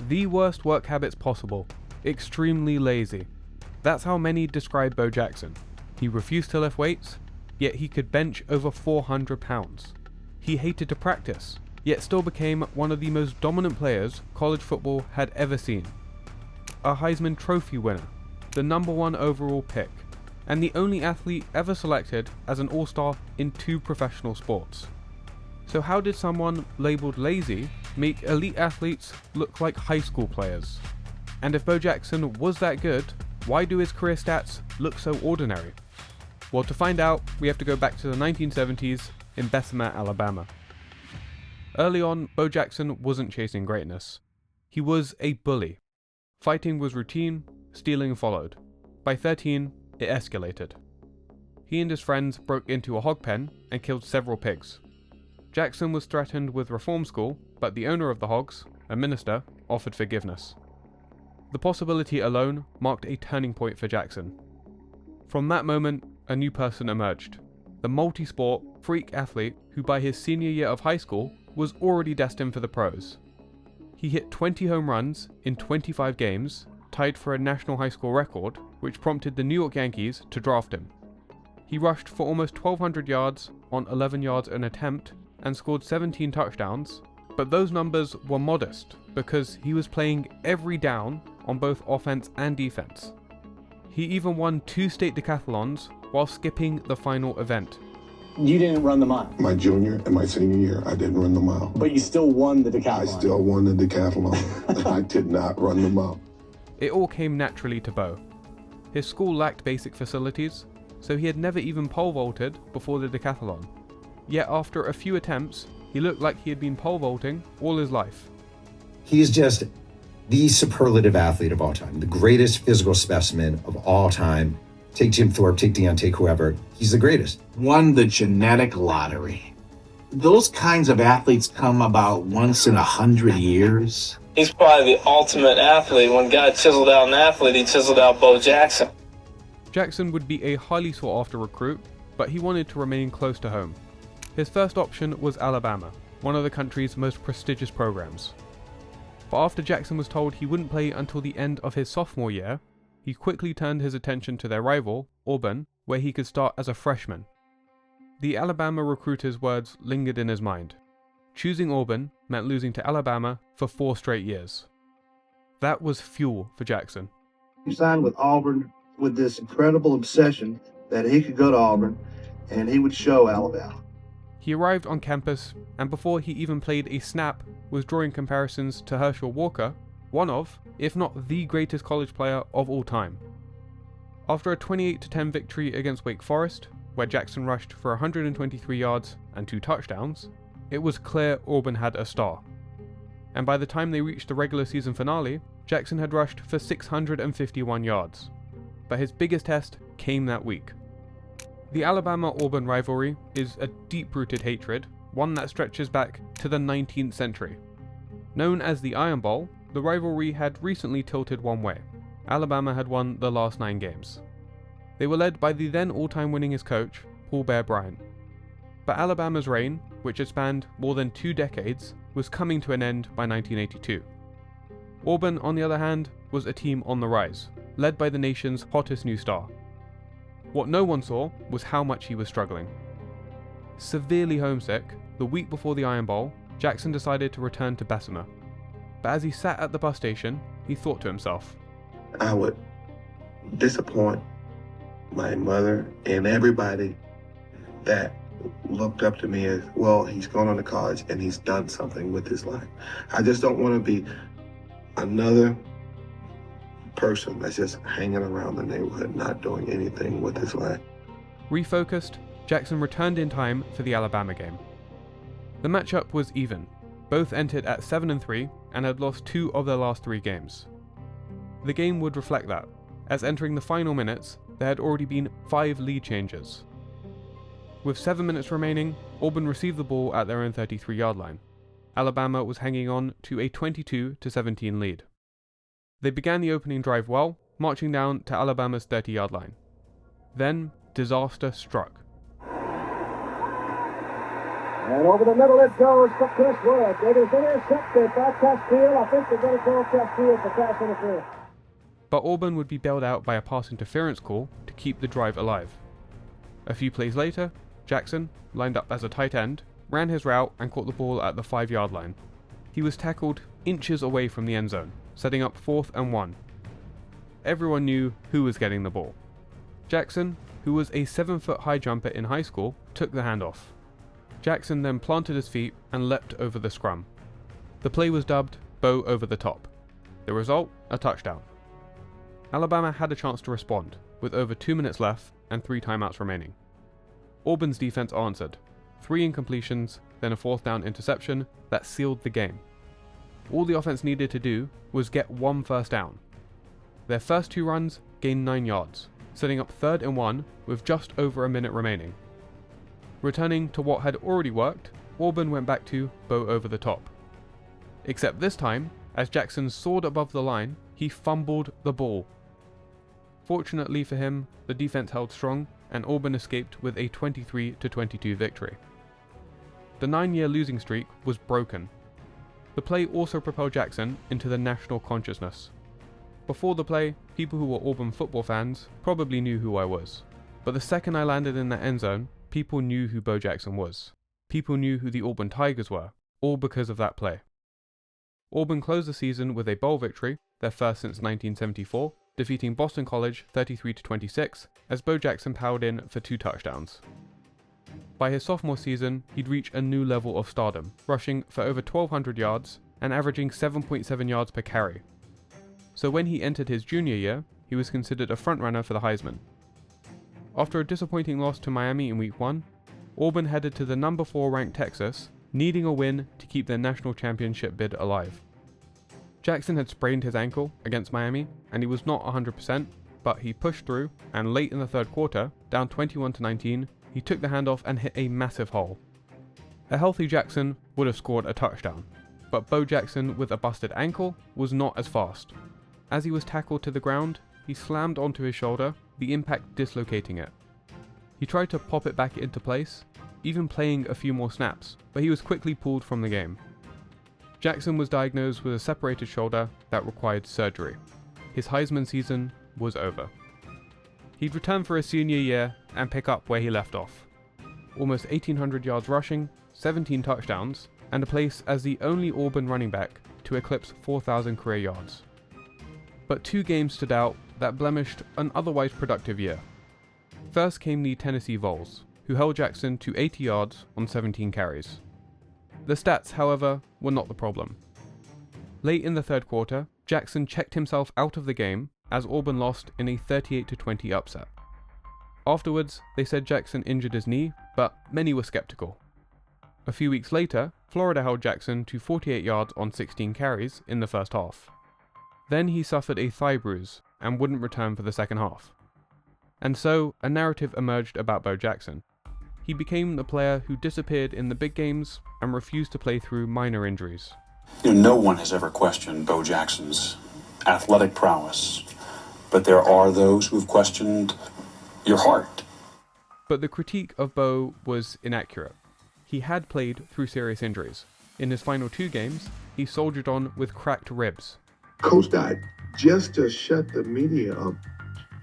The worst work habits possible. Extremely lazy. That's how many describe Bo Jackson. He refused to lift weights, yet he could bench over 400 pounds. He hated to practice, yet still became one of the most dominant players college football had ever seen. A Heisman Trophy winner, the #1 overall pick, and the only athlete ever selected as an all-star in 2 professional sports. So how did someone labelled lazy make elite athletes look like high school players? And if Bo Jackson was that good, why do his career stats look so ordinary? Well, to find out, we have to go back to the 1970s in Bessemer, Alabama. Early on, Bo Jackson wasn't chasing greatness. He was a bully. Fighting was routine, stealing followed. By 13, it escalated. He and his friends broke into a hog pen and killed several pigs. Jackson was threatened with reform school, but the owner of the hogs, a minister, offered forgiveness. The possibility alone marked a turning point for Jackson. From that moment, a new person emerged. The multi-sport, freak athlete who by his senior year of high school was already destined for the pros. He hit 20 home runs in 25 games, tied for a national high school record, which prompted the New York Yankees to draft him. He rushed for almost 1,200 yards on 11 yards an attempt and scored 17 touchdowns, but those numbers were modest because he was playing every down on both offense and defense. He even won 2 state decathlons while skipping the final event. You didn't run the mile. My junior and my senior year, I didn't run the mile. But you still won the decathlon. I still won the decathlon. I did not run the mile. It all came naturally to Bo. His school lacked basic facilities, so he had never even pole vaulted before the decathlon. Yet after a few attempts, he looked like he had been pole vaulting all his life. He's just the superlative athlete of all time, the greatest physical specimen of all time. Take Jim Thorpe, take Deion, take whoever. He's the greatest. Won the genetic lottery. Those kinds of athletes come about once in 100 years. He's probably the ultimate athlete. When God chiseled out an athlete, he chiseled out Bo Jackson. Jackson would be a highly sought after recruit, but he wanted to remain close to home. His first option was Alabama, one of the country's most prestigious programs. But after Jackson was told he wouldn't play until the end of his sophomore year, he quickly turned his attention to their rival, Auburn, where he could start as a freshman. The Alabama recruiter's words lingered in his mind. Choosing Auburn meant losing to Alabama for 4 straight years. That was fuel for Jackson. He signed with Auburn with this incredible obsession that he could go to Auburn and he would show Alabama. He arrived on campus, and before he even played a snap, was drawing comparisons to Herschel Walker, one of, if not the greatest college player of all time. After a 28-10 victory against Wake Forest, where Jackson rushed for 123 yards and 2 touchdowns, it was clear Auburn had a star. And by the time they reached the regular season finale, Jackson had rushed for 651 yards. But his biggest test came that week. The Alabama-Auburn rivalry is a deep-rooted hatred, one that stretches back to the 19th century. Known as the Iron Bowl, the rivalry had recently tilted one way. Alabama had won the last 9 games. They were led by the then all-time winningest coach, Paul Bear Bryant. But Alabama's reign, which had spanned more than 2 decades, was coming to an end by 1982. Auburn, on the other hand, was a team on the rise, led by the nation's hottest new star. What no one saw was how much he was struggling. Severely homesick, the week before the Iron Bowl, Jackson decided to return to Bessemer. But as he sat at the bus station, he thought to himself, I would disappoint my mother and everybody that looked up to me as, well, he's gone on to college and he's done something with his life. I just don't want to be another person that's just hanging around the neighborhood, not doing anything with his life. Refocused, Jackson returned in time for the Alabama game. The matchup was even. Both entered at 7-3 and had lost 2 of their last 3 games. The game would reflect that, as entering the final minutes, there had already been 5 lead changes. With 7 minutes remaining, Auburn received the ball at their own 33-yard line. Alabama was hanging on to a 22-17 lead. They began the opening drive well, marching down to Alabama's 30-yard line. Then, disaster struck. And over the middle it goes for Chris Wood. It is intercepted by Castile. I think they're going to call Castile for pass interference. But Auburn would be bailed out by a pass interference call to keep the drive alive. A few plays later, Jackson, lined up as a tight end, ran his route and caught the ball at the 5-yard line. He was tackled inches away from the end zone, setting up 4th and 1. Everyone knew who was getting the ball. Jackson, who was a 7-foot high jumper in high school, took the handoff. Jackson then planted his feet and leapt over the scrum. The play was dubbed Bo over the top. The result, a touchdown. Alabama had a chance to respond, with over 2 minutes left and 3 timeouts remaining. Auburn's defense answered, 3 incompletions, then a 4th down interception that sealed the game. All the offense needed to do was get 1 first down. Their first 2 runs gained 9 yards, setting up 3rd and 1 with just over a minute remaining. Returning to what had already worked, Auburn went back to Bo over the top. Except this time, as Jackson soared above the line, he fumbled the ball. Fortunately for him, the defense held strong and Auburn escaped with a 23-22 victory. The 9-year losing streak was broken. The play also propelled Jackson into the national consciousness. Before the play, people who were Auburn football fans probably knew who I was. But the second I landed in that end zone, people knew who Bo Jackson was. People knew who the Auburn Tigers were, all because of that play. Auburn closed the season with a bowl victory, their first since 1974, defeating Boston College 33-26 as Bo Jackson powered in for 2 touchdowns. By his sophomore season, he'd reach a new level of stardom, rushing for over 1,200 yards and averaging 7.7 yards per carry. So when he entered his junior year, he was considered a frontrunner for the Heisman. After a disappointing loss to Miami in Week 1, Auburn headed to the number 4 ranked Texas, needing a win to keep their national championship bid alive. Jackson had sprained his ankle against Miami, and he was not 100%, but he pushed through, and late in the 3rd quarter, down 21-19, he took the handoff and hit a massive hole. A healthy Jackson would have scored a touchdown, but Bo Jackson with a busted ankle was not as fast. As he was tackled to the ground, he slammed onto his shoulder, the impact dislocating it. He tried to pop it back into place, even playing a few more snaps, but he was quickly pulled from the game. Jackson was diagnosed with a separated shoulder that required surgery. His Heisman season was over. He'd return for his senior year and pick up where he left off. Almost 1,800 yards rushing, 17 touchdowns, and a place as the only Auburn running back to eclipse 4,000 career yards. But 2 games stood out that blemished an otherwise productive year. First came the Tennessee Vols, who held Jackson to 80 yards on 17 carries. The stats, however, were not the problem. Late in the 3rd quarter, Jackson checked himself out of the game as Auburn lost in a 38-20 upset. Afterwards, they said Jackson injured his knee, but many were skeptical. A few weeks later, Florida held Jackson to 48 yards on 16 carries in the first half. Then he suffered a thigh bruise and wouldn't return for the second half. And so, a narrative emerged about Bo Jackson. He became the player who disappeared in the big games and refused to play through minor injuries. No one has ever questioned Bo Jackson's athletic prowess, but there are those who've questioned your heart. But the critique of Bo was inaccurate. He had played through serious injuries. In his final 2 games, he soldiered on with cracked ribs. Coach died just to shut the media up.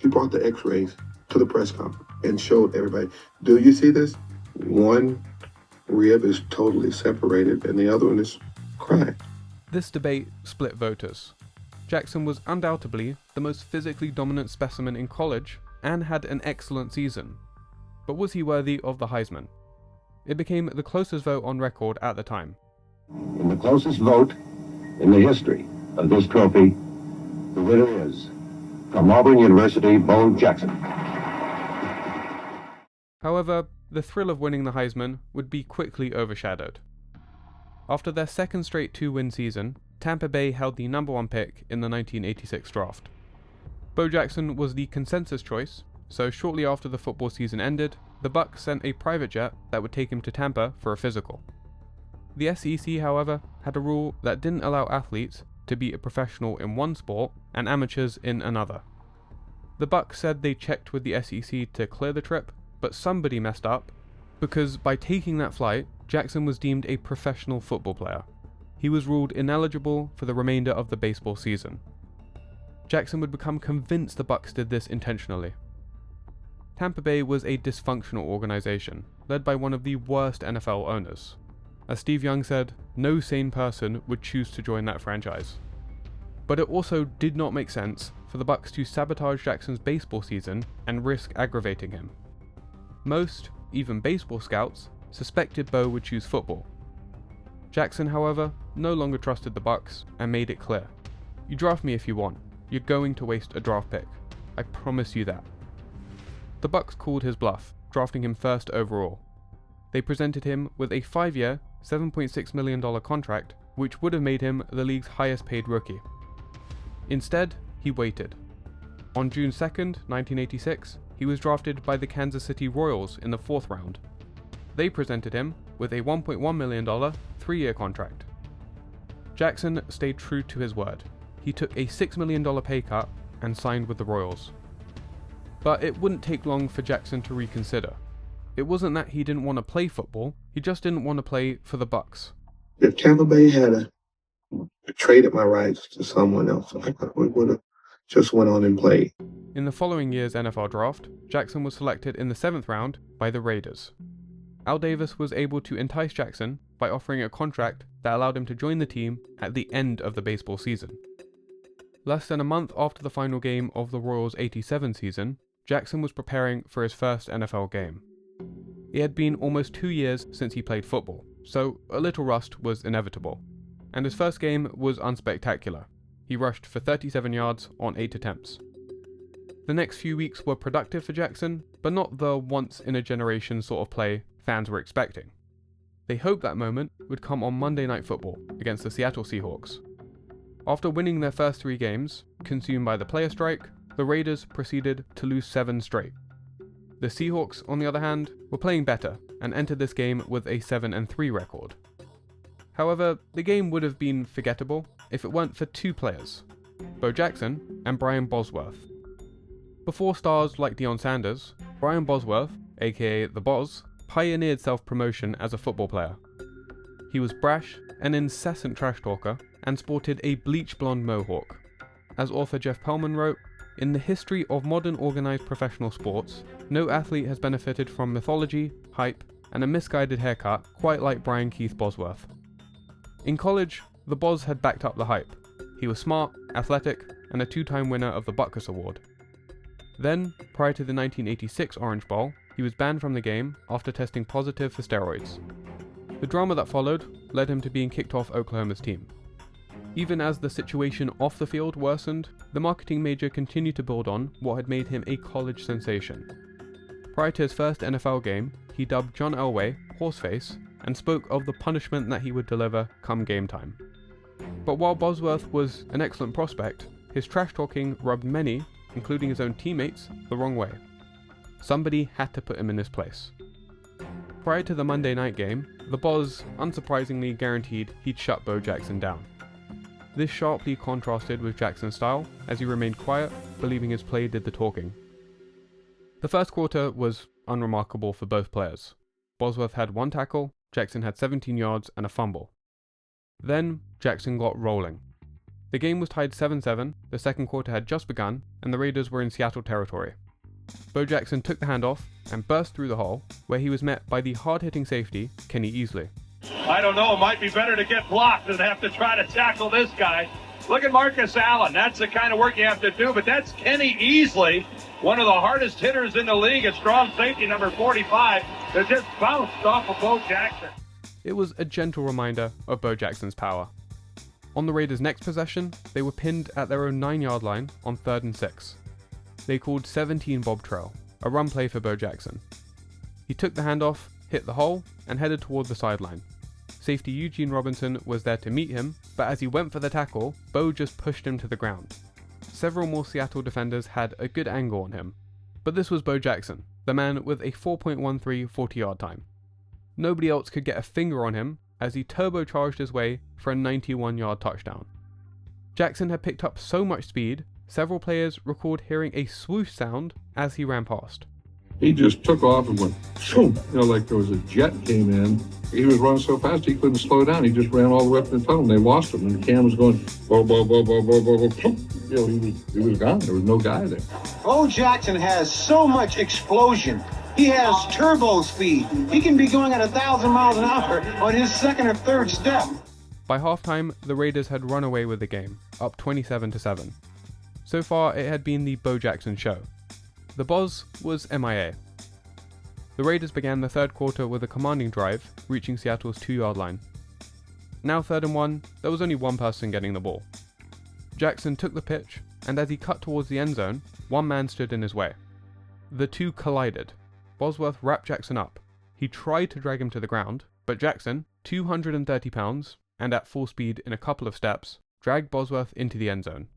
He brought the x-rays to the press conference and showed everybody, do you see this? One rib is totally separated and the other one is cracked. This debate split voters. Jackson was undoubtedly the most physically dominant specimen in college and had an excellent season. But was he worthy of the Heisman? It became the closest vote on record at the time. In the closest vote in the history of this trophy, the winner is, from Auburn University, Bo Jackson. However, the thrill of winning the Heisman would be quickly overshadowed. After their second straight 2-win season, Tampa Bay held the number 1 pick in the 1986 draft. Bo Jackson was the consensus choice, so shortly after the football season ended, the Bucs sent a private jet that would take him to Tampa for a physical. The SEC, however, had a rule that didn't allow athletes to be a professional in one sport and amateurs in another. The Bucs said they checked with the SEC to clear the trip, but somebody messed up, because by taking that flight, Jackson was deemed a professional football player. He was ruled ineligible for the remainder of the baseball season. Jackson would become convinced the Bucs did this intentionally. Tampa Bay was a dysfunctional organization, led by one of the worst NFL owners. As Steve Young said, no sane person would choose to join that franchise. But it also did not make sense for the Bucs to sabotage Jackson's baseball season and risk aggravating him. Most, even baseball scouts, suspected Bo would choose football. Jackson, however, no longer trusted the Bucs and made it clear. You draft me if you want. You're going to waste a draft pick. I promise you that. The Bucs called his bluff, drafting him first overall. They presented him with a 5-year, $7.6 million contract, which would have made him the league's highest paid rookie. Instead, he waited. On June 2nd, 1986, he was drafted by the Kansas City Royals in the 4th round. They presented him with a $1.1 million 3-year contract. Jackson stayed true to his word. He took a $6 million pay cut and signed with the Royals. But it wouldn't take long for Jackson to reconsider. It wasn't that he didn't want to play football, he just didn't want to play for the Bucs. If Tampa Bay had traded my rights to someone else, I would have just went on and played. In the following year's NFL draft, Jackson was selected in the 7th round by the Raiders. Al Davis was able to entice Jackson by offering a contract that allowed him to join the team at the end of the baseball season. Less than a month after the final game of the Royals' '87 season, Jackson was preparing for his first NFL game. It had been almost 2 years since he played football, so a little rust was inevitable, and his first game was unspectacular. He rushed for 37 yards on 8 attempts. The next few weeks were productive for Jackson, but not the once-in-a-generation sort of play fans were expecting. They hoped that moment would come on Monday Night Football against the Seattle Seahawks. After winning their first 3 games, consumed by the player strike, the Raiders proceeded to lose 7 straight. The Seahawks, on the other hand, were playing better and entered this game with a 7-3 record. However, the game would have been forgettable if it weren't for 2 players, Bo Jackson and Brian Bosworth. Before stars like Deion Sanders, Brian Bosworth, aka The Boz, pioneered self-promotion as a football player. He was brash, an incessant trash talker, and sported a bleach blonde mohawk. As author Jeff Pearlman wrote, "In the history of modern organized professional sports, no athlete has benefited from mythology, hype, and a misguided haircut quite like Brian Keith Bosworth." In college, the Boz had backed up the hype. He was smart, athletic, and a 2-time winner of the Butkus Award. Then, prior to the 1986 Orange Bowl, he was banned from the game after testing positive for steroids. The drama that followed led him to being kicked off Oklahoma's team. Even as the situation off the field worsened, the marketing major continued to build on what had made him a college sensation. Prior to his first NFL game, he dubbed John Elway Horseface and spoke of the punishment that he would deliver come game time. But while Bosworth was an excellent prospect, his trash talking rubbed many, including his own teammates, the wrong way. Somebody had to put him in his place. Prior to the Monday night game, the Boz unsurprisingly guaranteed he'd shut Bo Jackson down. This sharply contrasted with Jackson's style, as he remained quiet, believing his play did the talking. The first quarter was unremarkable for both players. Bosworth had 1 tackle, Jackson had 17 yards and a fumble. Then, Jackson got rolling. The game was tied 7-7, the second quarter had just begun, and the Raiders were in Seattle territory. Bo Jackson took the handoff and burst through the hole, where he was met by the hard-hitting safety, Kenny Easley. I don't know, it might be better to get blocked than have to try to tackle this guy. Look at Marcus Allen. That's the kind of work you have to do, but that's Kenny Easley, one of the hardest hitters in the league, a strong safety, number 45, that just bounced off of Bo Jackson. It was a gentle reminder of Bo Jackson's power. On the Raiders' next possession, they were pinned at their own 9-yard line on 3rd and 6. They called 17 Bob Trail, a run play for Bo Jackson. He took the handoff, hit the hole, and headed toward the sideline. Safety Eugene Robinson was there to meet him, but as he went for the tackle, Bo just pushed him to the ground. Several more Seattle defenders had a good angle on him, but this was Bo Jackson, the man with a 4.13 40-yard time. Nobody else could get a finger on him as he turbocharged his way for a 91-yard touchdown. Jackson had picked up so much speed, several players recalled hearing a swoosh sound as he ran past. He just took off and went, boom, like there was a jet came in. He was running so fast he couldn't slow down. He just ran all the way up to the tunnel, and they lost him. And the cam was going, bo, bo, bo, bo, bo, bo, bo, boom. He was gone. There was no guy there. Bo Jackson has so much explosion. He has turbo speed. He can be going at 1,000 miles an hour on his second or third step. By halftime, the Raiders had run away with the game, up 27-7. So far, it had been the Bo Jackson show. The Boz was MIA. The Raiders began the third quarter with a commanding drive, reaching Seattle's 2-yard line. Now 3rd and 1, there was only one person getting the ball. Jackson took the pitch, and as he cut towards the end zone, one man stood in his way. The two collided. Bosworth wrapped Jackson up. He tried to drag him to the ground, but Jackson, 230 pounds, and at full speed in a couple of steps, dragged Bosworth into the end zone.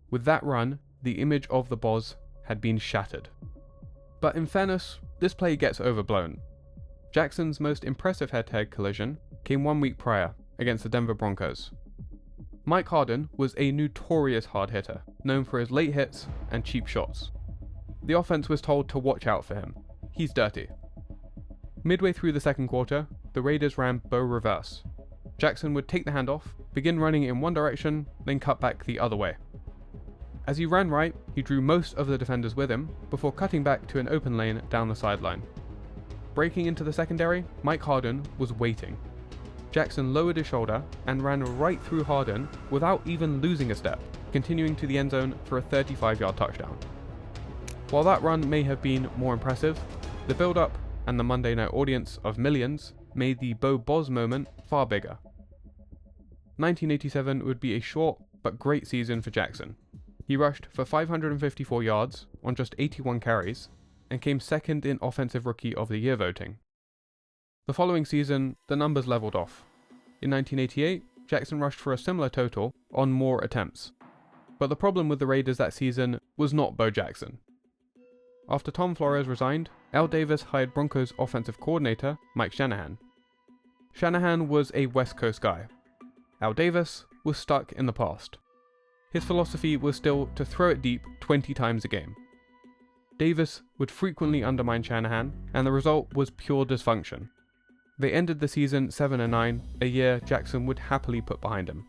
With that run, the image of the Boz had been shattered. But in fairness, this play gets overblown. Jackson's most impressive head-to-head collision came 1 week prior against the Denver Broncos. Mike Harden was a notorious hard hitter, known for his late hits and cheap shots. The offense was told to watch out for him. He's dirty. Midway through the second quarter, the Raiders ran Bo reverse. Jackson would take the handoff, begin running in one direction, then cut back the other way. As he ran right, he drew most of the defenders with him before cutting back to an open lane down the sideline. Breaking into the secondary, Mike Harden was waiting. Jackson lowered his shoulder and ran right through Harden without even losing a step, continuing to the end zone for a 35-yard touchdown. While that run may have been more impressive, the build-up and the Monday night audience of millions made the Bo Boz moment far bigger. 1987 would be a short but great season for Jackson. He rushed for 554 yards on just 81 carries and came second in Offensive Rookie of the Year voting. The following season, the numbers leveled off. In 1988, Jackson rushed for a similar total on more attempts. But the problem with the Raiders that season was not Bo Jackson. After Tom Flores resigned, Al Davis hired Broncos offensive coordinator Mike Shanahan. Shanahan was a West Coast guy. Al Davis was stuck in the past. His philosophy was still to throw it deep 20 times a game. Davis would frequently undermine Shanahan, and the result was pure dysfunction. They ended the season 7-9, a year Jackson would happily put behind him.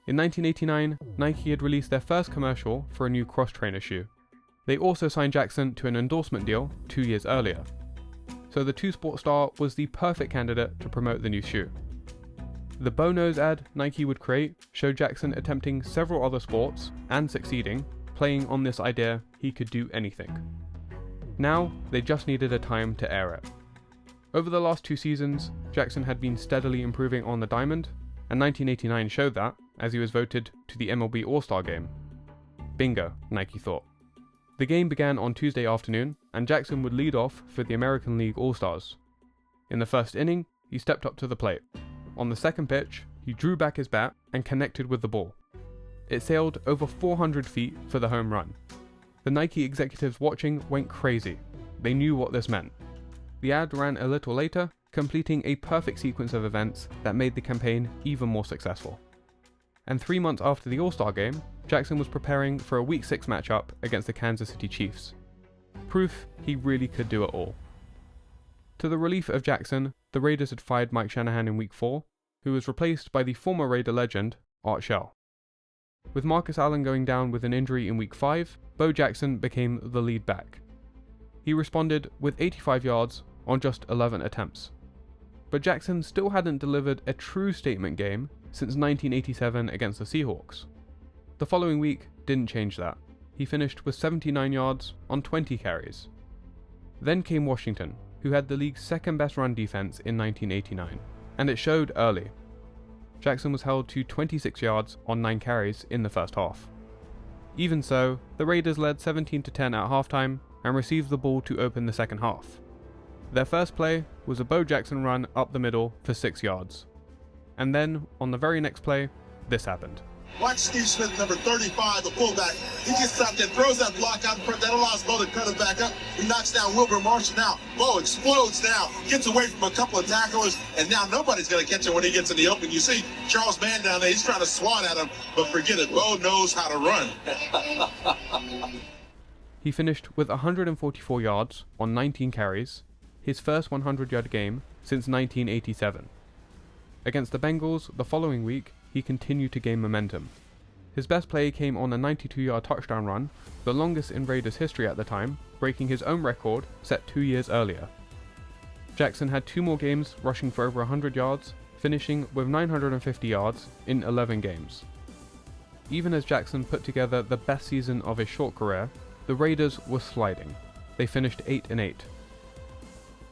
In 1989, Nike had released their first commercial for a new cross-trainer shoe. They also signed Jackson to an endorsement deal 2 years earlier. So the two-sport star was the perfect candidate to promote the new shoe. The Bo Nose ad Nike would create showed Jackson attempting several other sports and succeeding, playing on this idea he could do anything. Now, they just needed a time to air it. Over the last 2 seasons, Jackson had been steadily improving on the diamond, and 1989 showed that, as he was voted to the MLB All-Star Game. Bingo, Nike thought. The game began on Tuesday afternoon, and Jackson would lead off for the American League All-Stars. In the first inning, he stepped up to the plate. On the second pitch, he drew back his bat and connected with the ball. It sailed over 400 feet for the home run. The Nike executives watching went crazy. They knew what this meant. The ad ran a little later, completing a perfect sequence of events that made the campaign even more successful. And 3 months after the All-Star game, Jackson was preparing for a Week 6 matchup against the Kansas City Chiefs. Proof he really could do it all. To the relief of Jackson, the Raiders had fired Mike Shanahan in Week 4, who was replaced by the former Raider legend, Art Shell. With Marcus Allen going down with an injury in Week 5, Bo Jackson became the lead back. He responded with 85 yards on just 11 attempts. But Jackson still hadn't delivered a true statement game since 1987 against the Seahawks. The following week didn't change that. He finished with 79 yards on 20 carries. Then came Washington, who had the league's second best run defense in 1989, and it showed early. Jackson was held to 26 yards on 9 carries in the first half. Even so, the Raiders led 17-10 at halftime and received the ball to open the second half. Their first play was a Bo Jackson run up the middle for 6 yards. And then, on the very next play, this happened. Watch Steve Smith, number 35, the fullback. He gets out there, throws that block out in front. That allows Bo to cut it back up. He knocks down Wilbur Marshall. Now, Bo explodes now, gets away from a couple of tacklers, and now nobody's going to catch him when he gets in the open. You see Charles Mann down there. He's trying to swat at him, but forget it. Bo knows how to run. He finished with 144 yards on 19 carries, his first 100-yard game since 1987. Against the Bengals the following week, he continued to gain momentum. His best play came on a 92-yard touchdown run, the longest in Raiders history at the time, breaking his own record set 2 years earlier. Jackson had 2 more games rushing for over 100 yards, finishing with 950 yards in 11 games. Even as Jackson put together the best season of his short career, the Raiders were sliding. They finished 8-8.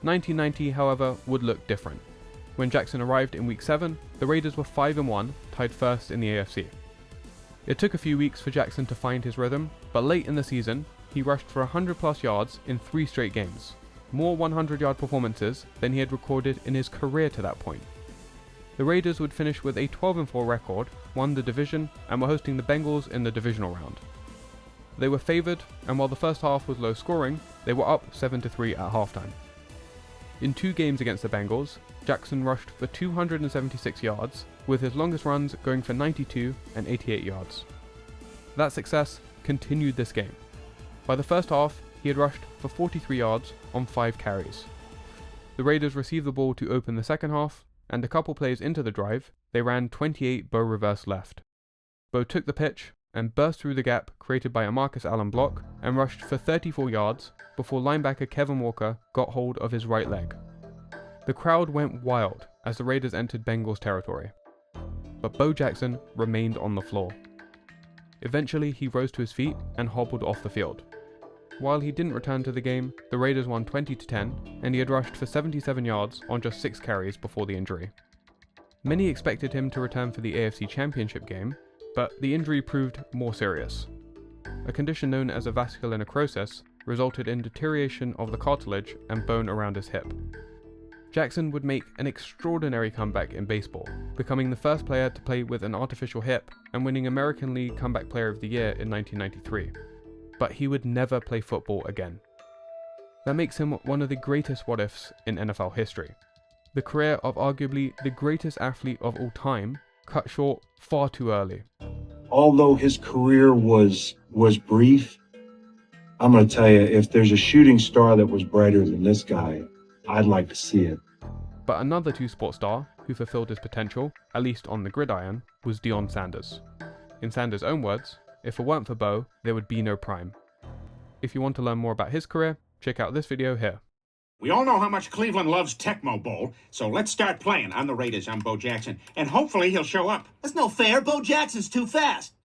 1990, however, would look different. When Jackson arrived in Week 7, the Raiders were 5-1, tied first in the AFC. It took a few weeks for Jackson to find his rhythm, but late in the season, he rushed for 100+ yards in 3 straight games, more 100-yard performances than he had recorded in his career to that point. The Raiders would finish with a 12-4 record, won the division, and were hosting the Bengals in the divisional round. They were favoured, and while the first half was low scoring, they were up 7-3 at halftime. In 2 games against the Bengals, Jackson rushed for 276 yards, with his longest runs going for 92 and 88 yards. That success continued this game. By the first half, he had rushed for 43 yards on 5 carries. The Raiders received the ball to open the second half, and a couple plays into the drive, they ran 28 Bo reverse left. Bo took the pitch and burst through the gap created by a Marcus Allen block and rushed for 34 yards before linebacker Kevin Walker got hold of his right leg. The crowd went wild as the Raiders entered Bengals territory, but Bo Jackson remained on the floor. Eventually he rose to his feet and hobbled off the field. While he didn't return to the game, the Raiders won 20-10, and he had rushed for 77 yards on just 6 carries before the injury. Many expected him to return for the AFC Championship game, but the injury proved more serious. A condition known as a vascular necrosis resulted in deterioration of the cartilage and bone around his hip. Jackson would make an extraordinary comeback in baseball, becoming the first player to play with an artificial hip and winning American League Comeback Player of the Year in 1993. But he would never play football again. That makes him one of the greatest what-ifs in NFL history. The career of arguably the greatest athlete of all time cut short far too early. Although his career was brief, I'm going to tell you, if there's a shooting star that was brighter than this guy, I'd like to see it. But another two-sport star who fulfilled his potential, at least on the gridiron, was Deion Sanders. In Sanders' own words, if it weren't for Bo, there would be no Prime. If you want to learn more about his career, check out this video here. We all know how much Cleveland loves Tecmo Bowl, so let's start playing. I'm the Raiders, I'm Bo Jackson, and hopefully he'll show up. That's no fair. Bo Jackson's too fast.